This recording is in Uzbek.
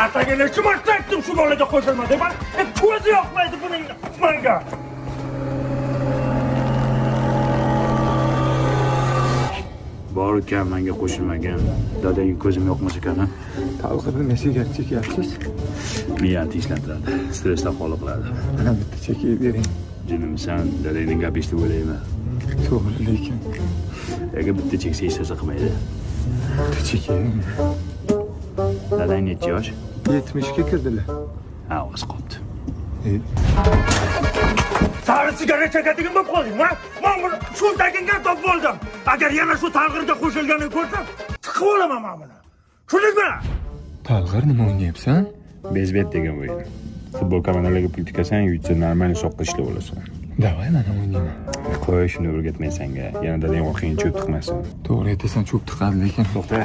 martaga necha marta aytdim shu bolaga qo'shilma deb. Ko'zi yoqmaydi buning menga. Bor ekan menga qo'shilmagan. Dadang ko'zim yoqmas ekan. Talqirni nesiga chekyapsiz? Miyani tinchlantiradi. Stressdan xoli qiladi. Mana bitta chekib bering. Jinimsan, dadangning gapi eshitib o'ylayman. To'g'ri, lekin Agar bitta cheksa hech narsa qilmaydi. bitta chekaymi? Dadang necha yosh? 70 ga kirdilar. Ha, o'z qopti. Sari sigaret chekadigan bo'lib qolding, ha? Men buni shu taginga top bo'ldim. Agar yana shu talg'irga qo'shilganini ko'rsam, tiqib olaman men buni. Tushundingmi? Talg'ir nima o'ynayapsan? Bezbet degan o'yin. Futbol kanallariga pul tikasan, yutsa normal soqqa ishlab olasan. Davay, mana o'ynayman. Qo'y, shuni o'rgatmaysan-ga. Yana dadang orqangga cho'p tiqmasin. To'g'ri aytasan, cho'p tiqadi, lekin To'xta.